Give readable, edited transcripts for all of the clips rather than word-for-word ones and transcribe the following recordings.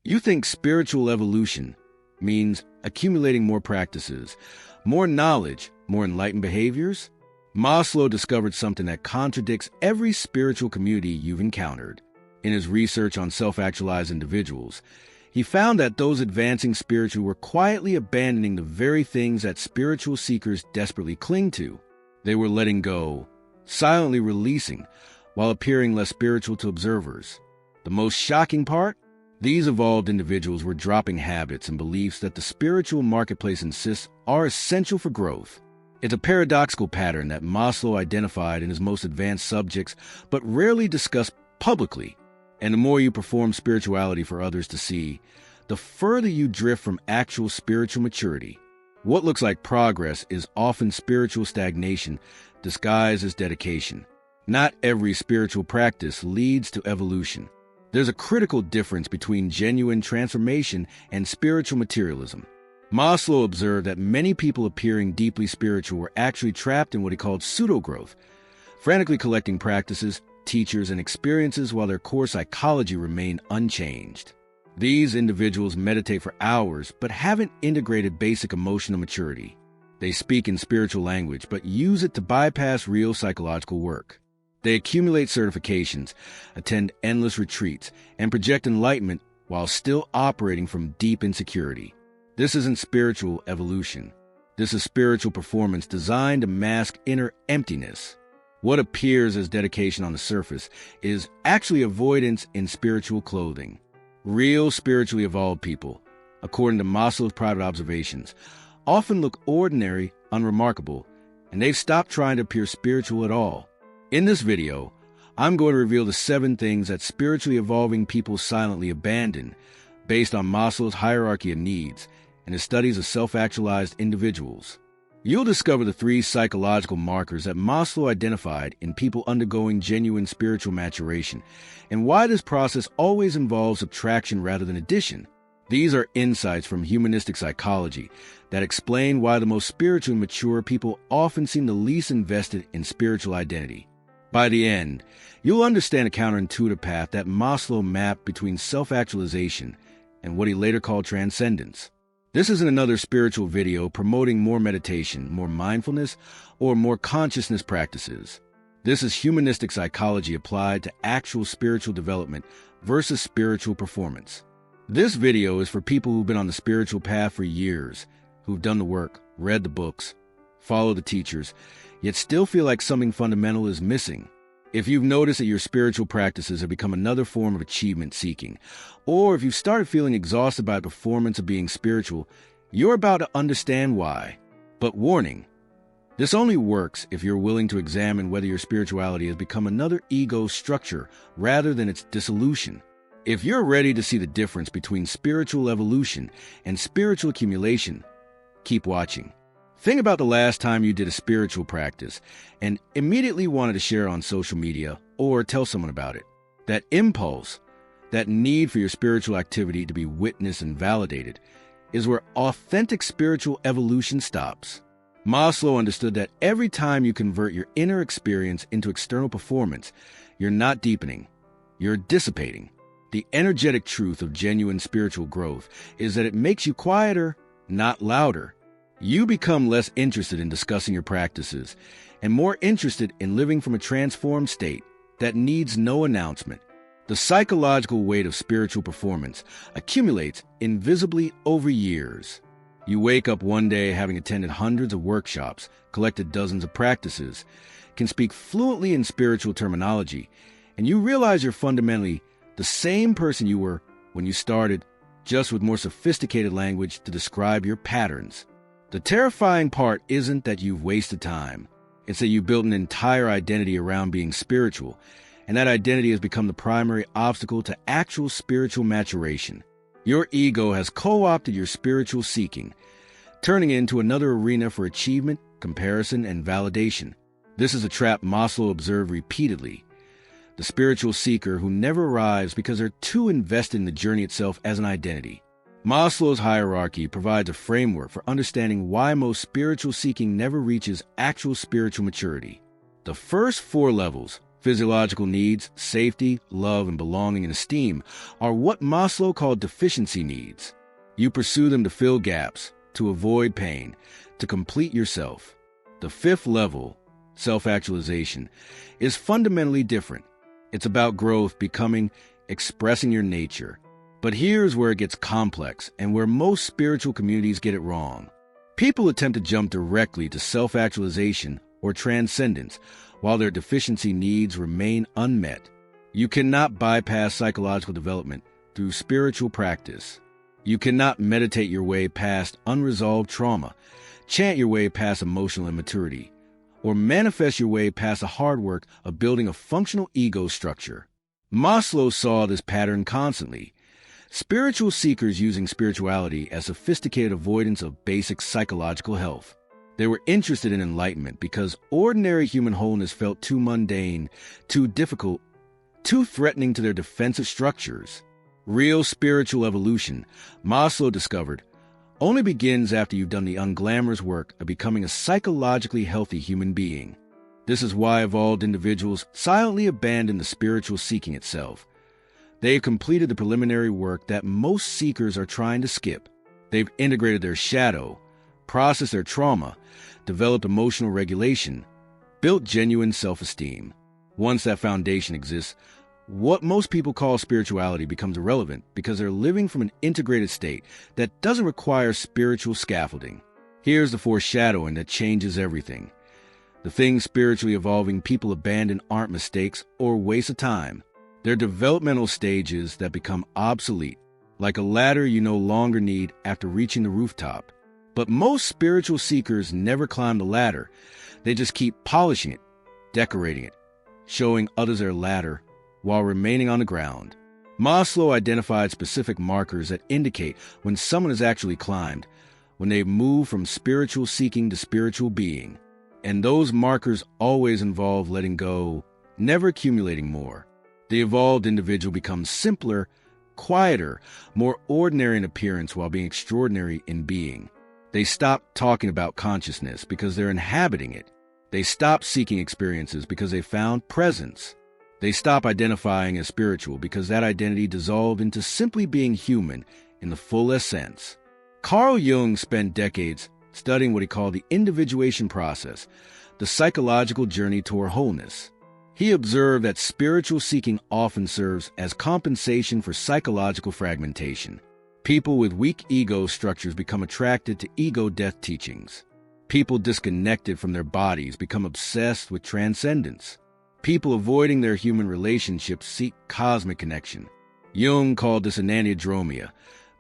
You think spiritual evolution means accumulating more practices, more knowledge, more enlightened behaviors? Maslow discovered something that contradicts every spiritual community you've encountered. In his research on self-actualized individuals, he found that those advancing spiritually were quietly abandoning the very things that spiritual seekers desperately cling to. They were letting go, silently releasing, while appearing less spiritual to observers. The most shocking part? These evolved individuals were dropping habits and beliefs that the spiritual marketplace insists are essential for growth. It's a paradoxical pattern that Maslow identified in his most advanced subjects, but rarely discussed publicly. And the more you perform spirituality for others to see, the further you drift from actual spiritual maturity. What looks like progress is often spiritual stagnation disguised as dedication. Not every spiritual practice leads to evolution. There's a critical difference between genuine transformation and spiritual materialism. Maslow observed that many people appearing deeply spiritual were actually trapped in what he called pseudo-growth, frantically collecting practices, teachers, and experiences while their core psychology remained unchanged. These individuals meditate for hours but haven't integrated basic emotional maturity. They speak in spiritual language but use it to bypass real psychological work. They accumulate certifications, attend endless retreats, and project enlightenment while still operating from deep insecurity. This isn't spiritual evolution. This is spiritual performance designed to mask inner emptiness. What appears as dedication on the surface is actually avoidance in spiritual clothing. Real spiritually evolved people, according to Maslow's private observations, often look ordinary, unremarkable, and they've stopped trying to appear spiritual at all. In this video, I'm going to reveal the 7 things that spiritually evolving people silently abandon based on Maslow's hierarchy of needs and his studies of self-actualized individuals. You'll discover the 3 psychological markers that Maslow identified in people undergoing genuine spiritual maturation and why this process always involves subtraction rather than addition. These are insights from humanistic psychology that explain why the most spiritually mature people often seem the least invested in spiritual identity. By the end, you'll understand a counterintuitive path that Maslow mapped between self-actualization and what he later called transcendence. This isn't another spiritual video promoting more meditation, more mindfulness, or more consciousness practices. This is humanistic psychology applied to actual spiritual development versus spiritual performance. This video is for people who've been on the spiritual path for years, who've done the work, read the books, followed the teachers, yet still feel like something fundamental is missing. If you've noticed that your spiritual practices have become another form of achievement seeking, or if you've started feeling exhausted by the performance of being spiritual, you're about to understand why. But warning, this only works if you're willing to examine whether your spirituality has become another ego structure rather than its dissolution. If you're ready to see the difference between spiritual evolution and spiritual accumulation, keep watching. Think about the last time you did a spiritual practice and immediately wanted to share it on social media or tell someone about it. That impulse, that need for your spiritual activity to be witnessed and validated, is where authentic spiritual evolution stops. Maslow understood that every time you convert your inner experience into external performance, you're not deepening, you're dissipating. The energetic truth of genuine spiritual growth is that it makes you quieter, not louder. You become less interested in discussing your practices and more interested in living from a transformed state that needs no announcement. The psychological weight of spiritual performance accumulates invisibly over years. You wake up one day having attended hundreds of workshops, collected dozens of practices, can speak fluently in spiritual terminology, and you realize you're fundamentally the same person you were when you started, just with more sophisticated language to describe your patterns. The terrifying part isn't that you've wasted time. It's that you built an entire identity around being spiritual, and that identity has become the primary obstacle to actual spiritual maturation. Your ego has co-opted your spiritual seeking, turning it into another arena for achievement, comparison, and validation. This is a trap Maslow observed repeatedly. The spiritual seeker who never arrives because they're too invested in the journey itself as an identity. Maslow's hierarchy provides a framework for understanding why most spiritual seeking never reaches actual spiritual maturity. The first 4 levels, Physiological needs, safety, love, and belonging and esteem, are what Maslow called deficiency needs. You pursue them to fill gaps, to avoid pain, to complete yourself. The fifth level, self-actualization, is fundamentally different. It's about growth, becoming, expressing your nature. But here's where it gets complex and where most spiritual communities get it wrong. People attempt to jump directly to self-actualization or transcendence while their deficiency needs remain unmet. You cannot bypass psychological development through spiritual practice. You cannot meditate your way past unresolved trauma, chant your way past emotional immaturity, or manifest your way past the hard work of building a functional ego structure. Maslow saw this pattern constantly. Spiritual seekers using spirituality as sophisticated avoidance of basic psychological health. They were interested in enlightenment because ordinary human wholeness felt too mundane, too difficult, too threatening to their defensive structures. Real spiritual evolution, Maslow discovered, only begins after you've done the unglamorous work of becoming a psychologically healthy human being. This is why evolved individuals silently abandon the spiritual seeking itself. They've completed the preliminary work that most seekers are trying to skip. They've integrated their shadow, processed their trauma, developed emotional regulation, built genuine self-esteem. Once that foundation exists, what most people call spirituality becomes irrelevant because they're living from an integrated state that doesn't require spiritual scaffolding. Here's the foreshadowing that changes everything. The things spiritually evolving people abandon aren't mistakes or waste of time. They're developmental stages that become obsolete, like a ladder you no longer need after reaching the rooftop. But most spiritual seekers never climb the ladder. They just keep polishing it, decorating it, showing others their ladder while remaining on the ground. Maslow identified specific markers that indicate when someone has actually climbed, when they've moved from spiritual seeking to spiritual being. And those markers always involve letting go, never accumulating more. The evolved individual becomes simpler, quieter, more ordinary in appearance while being extraordinary in being. They stop talking about consciousness because they're inhabiting it. They stop seeking experiences because they found presence. They stop identifying as spiritual because that identity dissolved into simply being human in the fullest sense. Carl Jung spent decades studying what he called the individuation process, the psychological journey toward wholeness. He observed that spiritual seeking often serves as compensation for psychological fragmentation. People with weak ego structures become attracted to ego death teachings. People disconnected from their bodies become obsessed with transcendence. People avoiding their human relationships seek cosmic connection. Jung called this enantiodromia,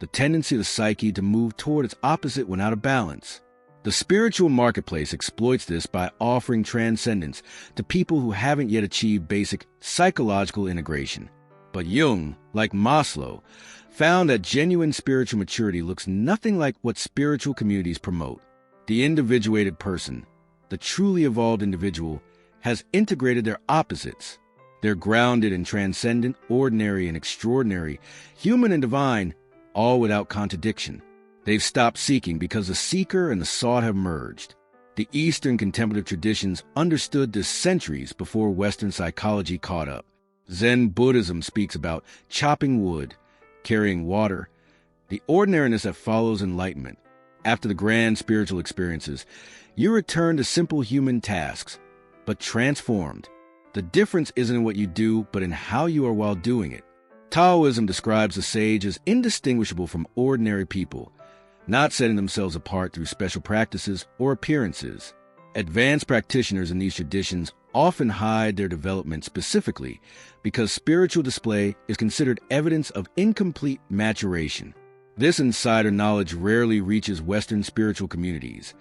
the tendency of the psyche to move toward its opposite when out of balance. The spiritual marketplace exploits this by offering transcendence to people who haven't yet achieved basic psychological integration. But Jung, like Maslow, found that genuine spiritual maturity looks nothing like what spiritual communities promote. The individuated person, the truly evolved individual, has integrated their opposites. They're grounded in transcendent, ordinary, and extraordinary, human and divine, all without contradiction. They've stopped seeking because the seeker and the sought have merged. The Eastern contemplative traditions understood this centuries before Western psychology caught up. Zen Buddhism speaks about chopping wood, carrying water, the ordinariness that follows enlightenment. After the grand spiritual experiences, you return to simple human tasks, but transformed. The difference isn't in what you do, but in how you are while doing it. Taoism describes the sage as indistinguishable from ordinary people, not setting themselves apart through special practices or appearances. Advanced practitioners in these traditions often hide their development specifically because spiritual display is considered evidence of incomplete maturation. This insider knowledge rarely reaches Western spiritual communities,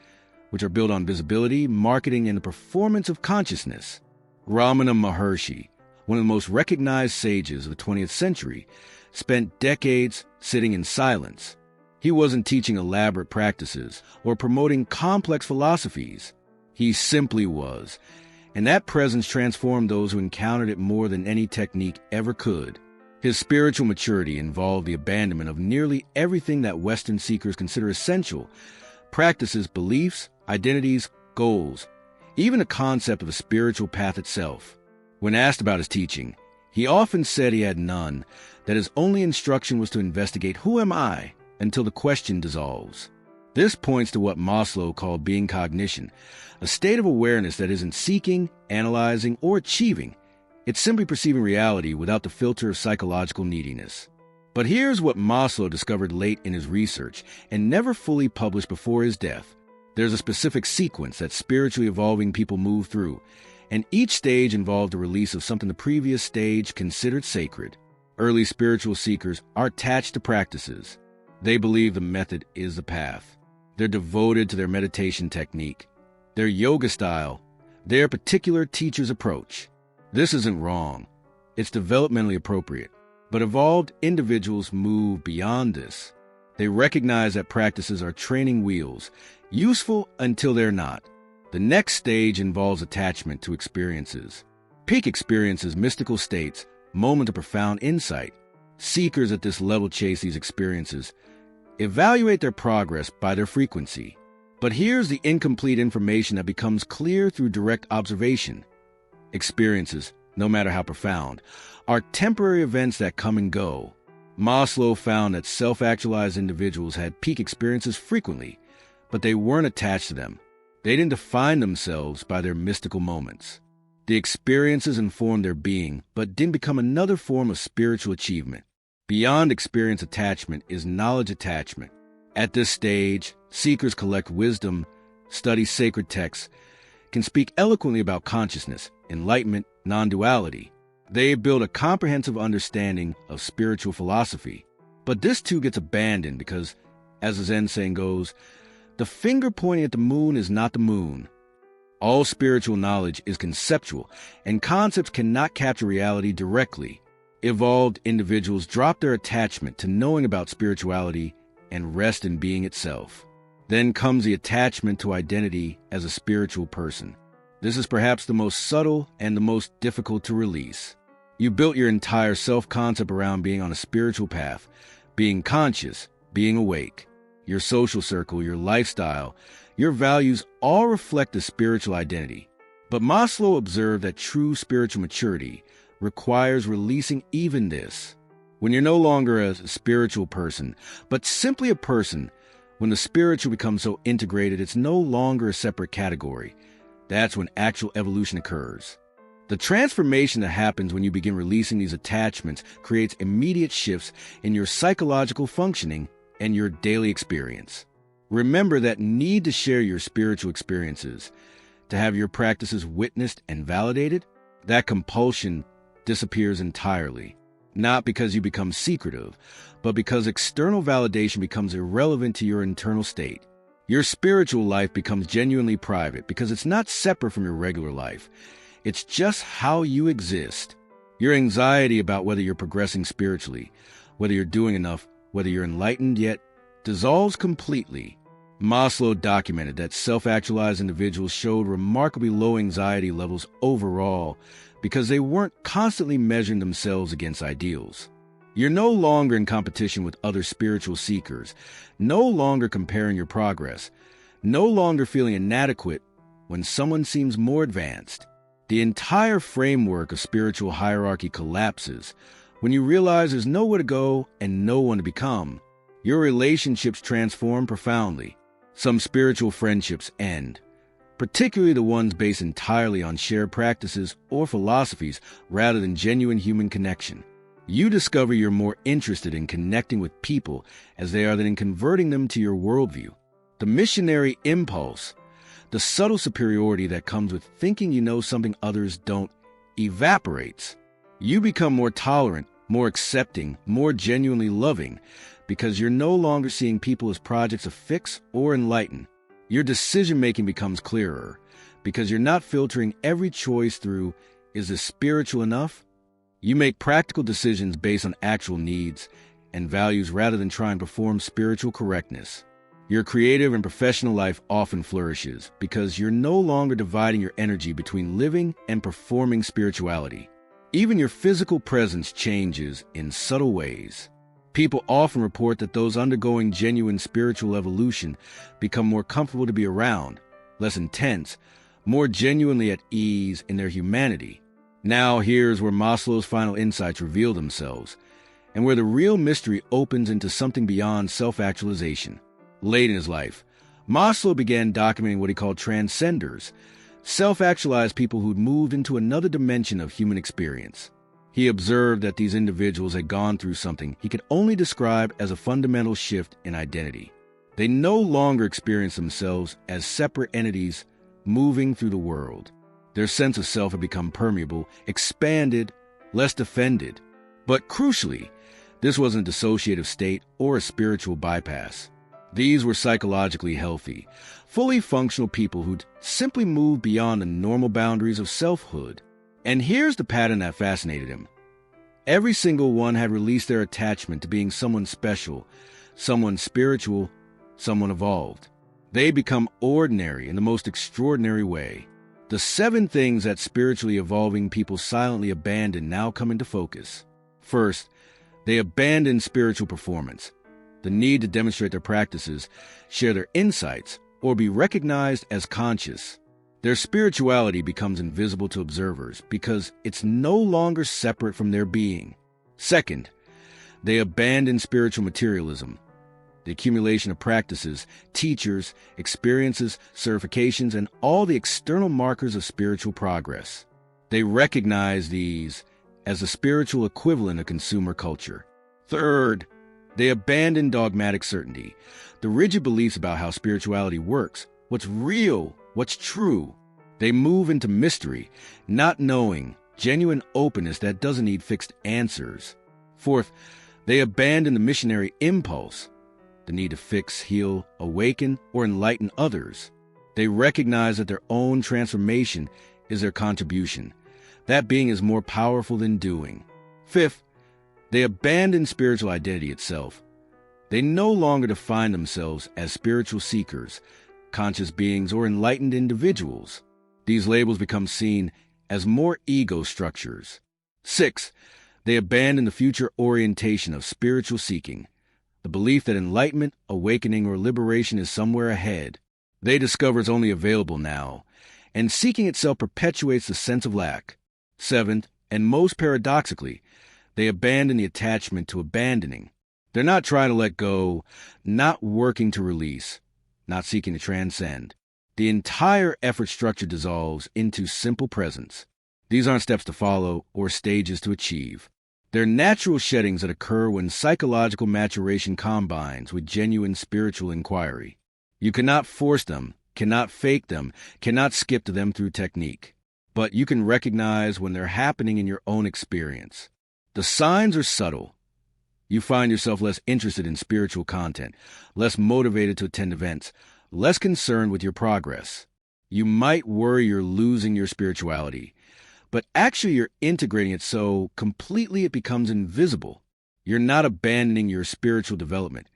which are built on visibility, marketing, and the performance of consciousness. Ramana Maharshi, one of the most recognized sages of the 20th century, spent decades sitting in silence. He wasn't teaching elaborate practices or promoting complex philosophies. He simply was, and that presence transformed those who encountered it more than any technique ever could. His spiritual maturity involved the abandonment of nearly everything that Western seekers consider essential: practices, beliefs, identities, goals, even the concept of a spiritual path itself. When asked about his teaching, he often said he had none, that his only instruction was to investigate who am I until the question dissolves. This points to what Maslow called being cognition, a state of awareness that isn't seeking, analyzing, or achieving. It's simply perceiving reality without the filter of psychological neediness. But here's what Maslow discovered late in his research and never fully published before his death. There's a specific sequence that spiritually evolving people move through, and each stage involved the release of something the previous stage considered sacred. Early spiritual seekers are attached to practices. They believe the method is the path. They're devoted to their meditation technique, their yoga style, their particular teacher's approach. This isn't wrong. It's developmentally appropriate. But evolved individuals move beyond this. They recognize that practices are training wheels, useful until they're not. The next stage involves attachment to experiences. Peak experiences, mystical states, moment of profound insight. Seekers at this level chase these experiences, evaluate their progress by their frequency. But here's the incomplete information that becomes clear through direct observation. Experiences, no matter how profound, are temporary events that come and go. Maslow found that self-actualized individuals had peak experiences frequently, but they weren't attached to them. They didn't define themselves by their mystical moments. The experiences informed their being, but didn't become another form of spiritual achievement. Beyond experience attachment is knowledge attachment. At this stage, seekers collect wisdom, study sacred texts, can speak eloquently about consciousness, enlightenment, non-duality. They build a comprehensive understanding of spiritual philosophy. But this too gets abandoned because, as the Zen saying goes, the finger pointing at the moon is not the moon. All spiritual knowledge is conceptual, and concepts cannot capture reality directly. Evolved individuals drop their attachment to knowing about spirituality and rest in being itself. Then comes the attachment to identity as a spiritual person. This is perhaps the most subtle and the most difficult to release. You built your entire self-concept around being on a spiritual path, being conscious, being awake. Your social circle, your lifestyle, your values all reflect a spiritual identity. But Maslow observed that true spiritual maturity requires releasing even this. When you're no longer a spiritual person, but simply a person, when the spiritual becomes so integrated it's no longer a separate category, that's when actual evolution occurs. The transformation that happens when you begin releasing these attachments creates immediate shifts in your psychological functioning and your daily experience. Remember that need to share your spiritual experiences, to have your practices witnessed and validated, that compulsion disappears entirely. Not because you become secretive, but because external validation becomes irrelevant to your internal state. Your spiritual life becomes genuinely private because it's not separate from your regular life. It's just how you exist. Your anxiety about whether you're progressing spiritually, whether you're doing enough, whether you're enlightened yet, dissolves completely. Maslow documented that self-actualized individuals showed remarkably low anxiety levels overall because they weren't constantly measuring themselves against ideals. You're no longer in competition with other spiritual seekers, no longer comparing your progress, no longer feeling inadequate when someone seems more advanced. The entire framework of spiritual hierarchy collapses when you realize there's nowhere to go and no one to become. Your relationships transform profoundly. Some spiritual friendships end, particularly the ones based entirely on shared practices or philosophies rather than genuine human connection. You discover you're more interested in connecting with people as they are than in converting them to your worldview. The missionary impulse, the subtle superiority that comes with thinking you know something others don't, evaporates. You become more tolerant, more accepting, more genuinely loving, because you're no longer seeing people as projects of fix or enlighten. Your decision-making becomes clearer, because you're not filtering every choice through, is this spiritual enough? You make practical decisions based on actual needs and values rather than trying to perform spiritual correctness. Your creative and professional life often flourishes because you're no longer dividing your energy between living and performing spirituality. Even your physical presence changes in subtle ways. People often report that those undergoing genuine spiritual evolution become more comfortable to be around, less intense, more genuinely at ease in their humanity. Now here's where Maslow's final insights reveal themselves, and where the real mystery opens into something beyond self-actualization. Late in his life, Maslow began documenting what he called transcenders, self-actualized people who'd moved into another dimension of human experience. He observed that these individuals had gone through something he could only describe as a fundamental shift in identity. They no longer experienced themselves as separate entities moving through the world. Their sense of self had become permeable, expanded, less defended. But crucially, this wasn't a dissociative state or a spiritual bypass. These were psychologically healthy, fully functional people who'd simply moved beyond the normal boundaries of selfhood. And here's the pattern that fascinated him. Every single one had released their attachment to being someone special, someone spiritual, someone evolved. They become ordinary in the most extraordinary way. The 7 things that spiritually evolving people silently abandon now come into focus. First, they abandon spiritual performance, the need to demonstrate their practices, share their insights, or be recognized as conscious. Their spirituality becomes invisible to observers because it's no longer separate from their being. Second, they abandon spiritual materialism, the accumulation of practices, teachers, experiences, certifications, and all the external markers of spiritual progress. They recognize these as the spiritual equivalent of consumer culture. Third, they abandon dogmatic certainty, the rigid beliefs about how spirituality works, what's real, what's true. They move into mystery, not knowing, genuine openness that doesn't need fixed answers. Fourth, they abandon the missionary impulse, the need to fix, heal, awaken, or enlighten others. They recognize that their own transformation is their contribution. That being is more powerful than doing. Fifth, they abandon spiritual identity itself. They no longer define themselves as spiritual seekers, conscious beings, or enlightened individuals. These labels become seen as more ego structures. Sixth, they abandon the future orientation of spiritual seeking, the belief that enlightenment, awakening, or liberation is somewhere ahead. They discover it's only available now, and seeking itself perpetuates the sense of lack. Seventh, and most paradoxically, they abandon the attachment to abandoning. They're not trying to let go, not working to release, not seeking to transcend. The entire effort structure dissolves into simple presence. These aren't steps to follow or stages to achieve. They're natural sheddings that occur when psychological maturation combines with genuine spiritual inquiry. You cannot force them, cannot fake them, cannot skip to them through technique. But you can recognize when they're happening in your own experience. The signs are subtle. You find yourself less interested in spiritual content, less motivated to attend events, less concerned with your progress. You might worry you're losing your spirituality, but actually you're integrating it so completely it becomes invisible. You're not abandoning your spiritual development.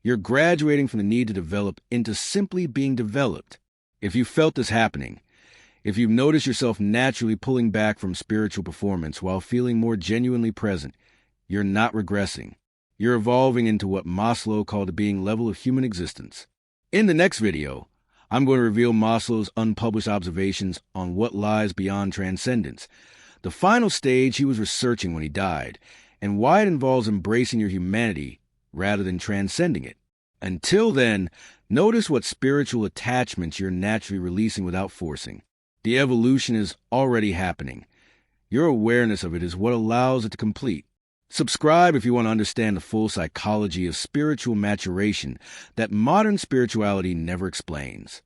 You're graduating from the need to develop into simply being developed. If you felt this happening, if you've noticed yourself naturally pulling back from spiritual performance while feeling more genuinely present, you're not regressing. You're evolving into what Maslow called a being level of human existence. In the next video, I'm going to reveal Maslow's unpublished observations on what lies beyond transcendence, the final stage he was researching when he died, and why it involves embracing your humanity rather than transcending it. Until then, notice what spiritual attachments you're naturally releasing without forcing. The evolution is already happening. Your awareness of it is what allows it to complete. Subscribe if you want to understand the full psychology of spiritual maturation that modern spirituality never explains.